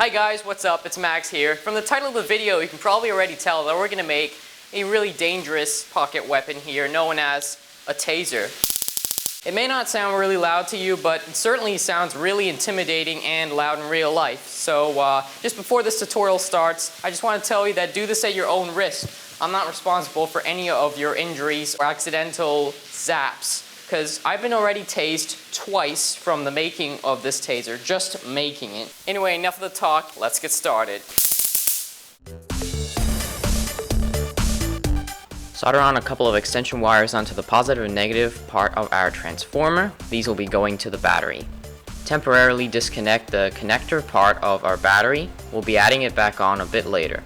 Hi guys, what's up? It's Max here. From the title of the video, you can probably already tell that we're going to make a really dangerous pocket weapon here known as a taser. It may not sound really loud to you, but it certainly sounds really intimidating and loud in real life. So just before this tutorial starts, I just want to tell you that do this at your own risk. I'm not responsible for any of your injuries or accidental zaps, because I've been already tased twice from the making of this taser, just making it. Anyway, enough of the talk, let's get started. Solder on a couple of extension wires onto the positive and negative part of our transformer. These will be going to the battery. Temporarily disconnect the connector part of our battery. We'll be adding it back on a bit later.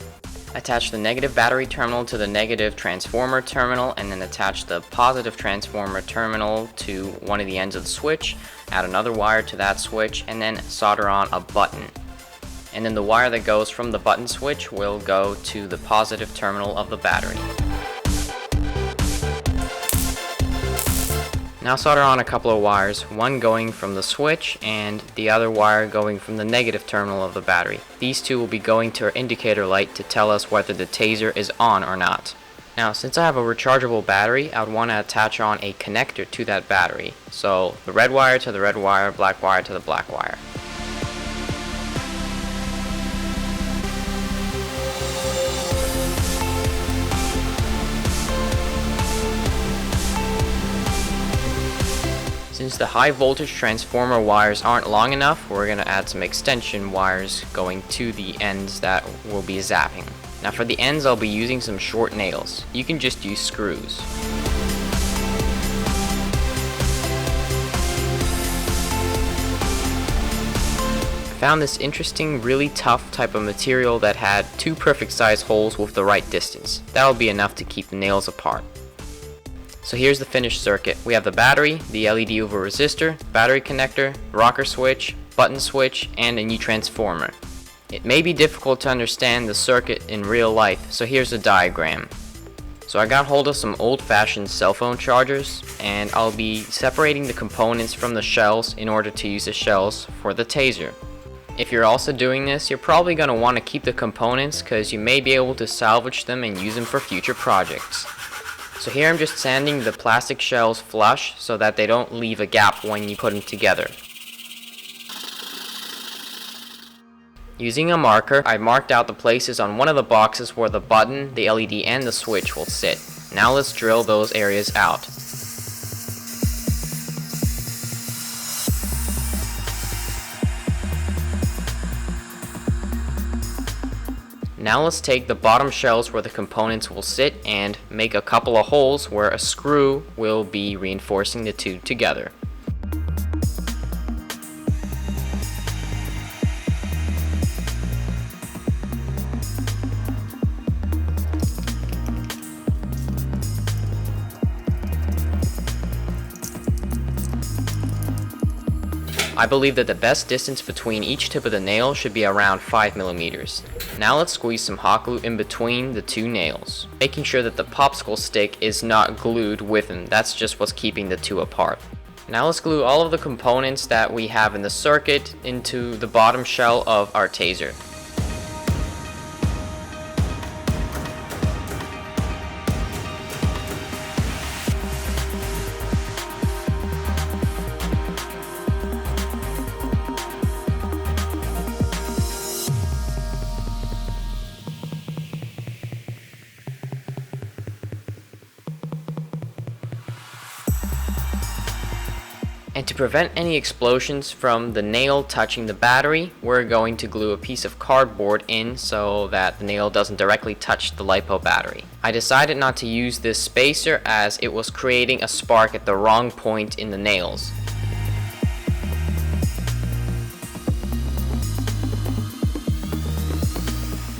Attach the negative battery terminal to the negative transformer terminal, and then attach the positive transformer terminal to one of the ends of the switch. Add another wire to that switch, and then solder on a button. And then the wire that goes from the button switch will go to the positive terminal of the battery. Now solder on a couple of wires, one going from the switch and the other wire going from the negative terminal of the battery. These two will be going to our indicator light to tell us whether the taser is on or not. Now, since I have a rechargeable battery, I would want to attach on a connector to that battery. So the red wire to the red wire, black wire to the black wire. Since the high voltage transformer wires aren't long enough, we're going to add some extension wires going to the ends that will be zapping. Now for the ends, I'll be using some short nails. You can just use screws. I found this interesting, really tough type of material that had two perfect size holes with the right distance. That'll be enough to keep the nails apart. So here's the finished circuit. We have the battery, the LED over resistor, battery connector, rocker switch, button switch, and a new transformer. It may be difficult to understand the circuit in real life, so here's a diagram. So I got hold of some old-fashioned cell phone chargers, and I'll be separating the components from the shells in order to use the shells for the taser. If you're also doing this, you're probably going to want to keep the components because you may be able to salvage them and use them for future projects. So here I'm just sanding the plastic shells flush so that they don't leave a gap when you put them together. Using a marker, I marked out the places on one of the boxes where the button, the LED, and the switch will sit. Now let's drill those areas out. Now let's take the bottom shells where the components will sit and make a couple of holes where a screw will be reinforcing the two together. I believe that the best distance between each tip of the nail should be around 5 millimeters. Now let's squeeze some hot glue in between the two nails, making sure that the popsicle stick is not glued with them. That's just what's keeping the two apart. Now let's glue all of the components that we have in the circuit into the bottom shell of our taser. And to prevent any explosions from the nail touching the battery, we're going to glue a piece of cardboard in so that the nail doesn't directly touch the LiPo battery. I decided not to use this spacer as it was creating a spark at the wrong point in the nails.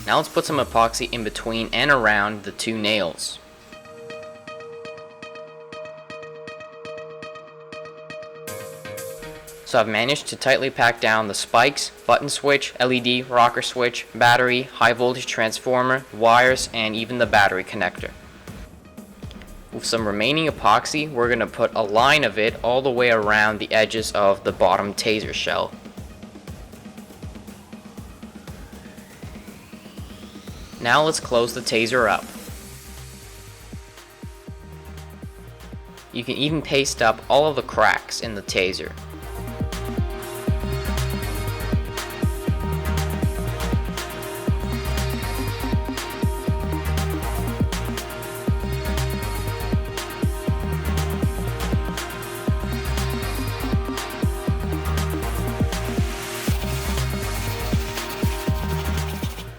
Now let's put some epoxy in between and around the two nails. So I've managed to tightly pack down the spikes, button switch, LED, rocker switch, battery, high voltage transformer, wires, and even the battery connector. With some remaining epoxy, we're going to put a line of it all the way around the edges of the bottom taser shell. Now let's close the taser up. You can even paste up all of the cracks in the taser.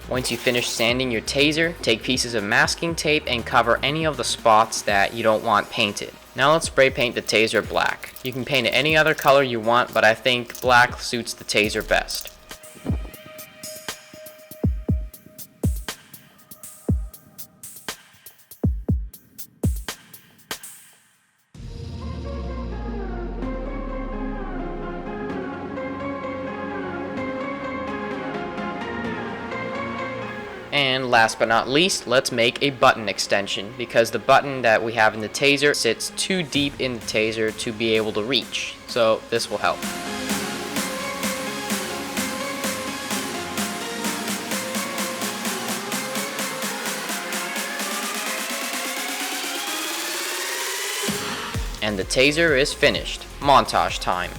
Once you finish sanding your taser, take pieces of masking tape and cover any of the spots that you don't want painted. Now let's spray paint the taser black. You can paint it any other color you want, but I think black suits the taser best. And last but not least, let's make a button extension, because the button that we have in the taser sits too deep in the taser to be able to reach. So this will help. And the taser is finished. Montage time.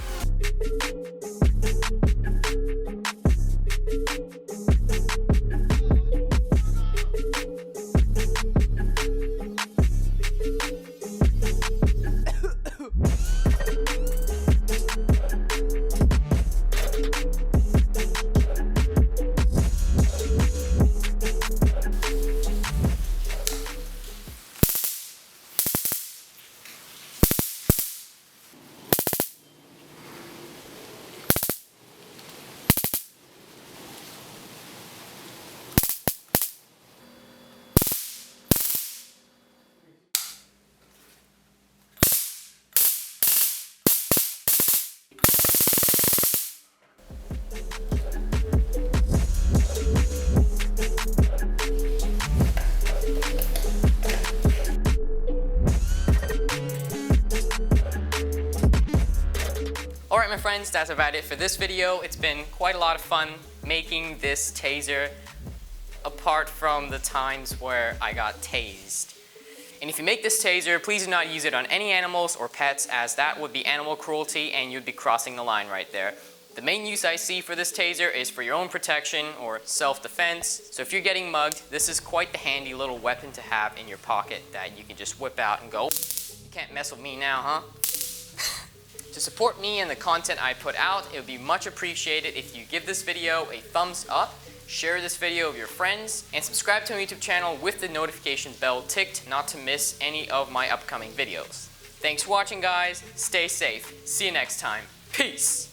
Alright my friends, that's about it for this video. It's been quite a lot of fun making this taser, apart from the times where I got tased. And if you make this taser, please do not use it on any animals or pets, as that would be animal cruelty and you'd be crossing the line right there. The main use I see for this taser is for your own protection or self-defense. So if you're getting mugged, this is quite the handy little weapon to have in your pocket that you can just whip out and go, "You can't mess with me now, huh?" To support me and the content I put out, it would be much appreciated if you give this video a thumbs up, share this video with your friends, and subscribe to my YouTube channel with the notification bell ticked not to miss any of my upcoming videos. Thanks for watching guys, stay safe, see you next time, peace!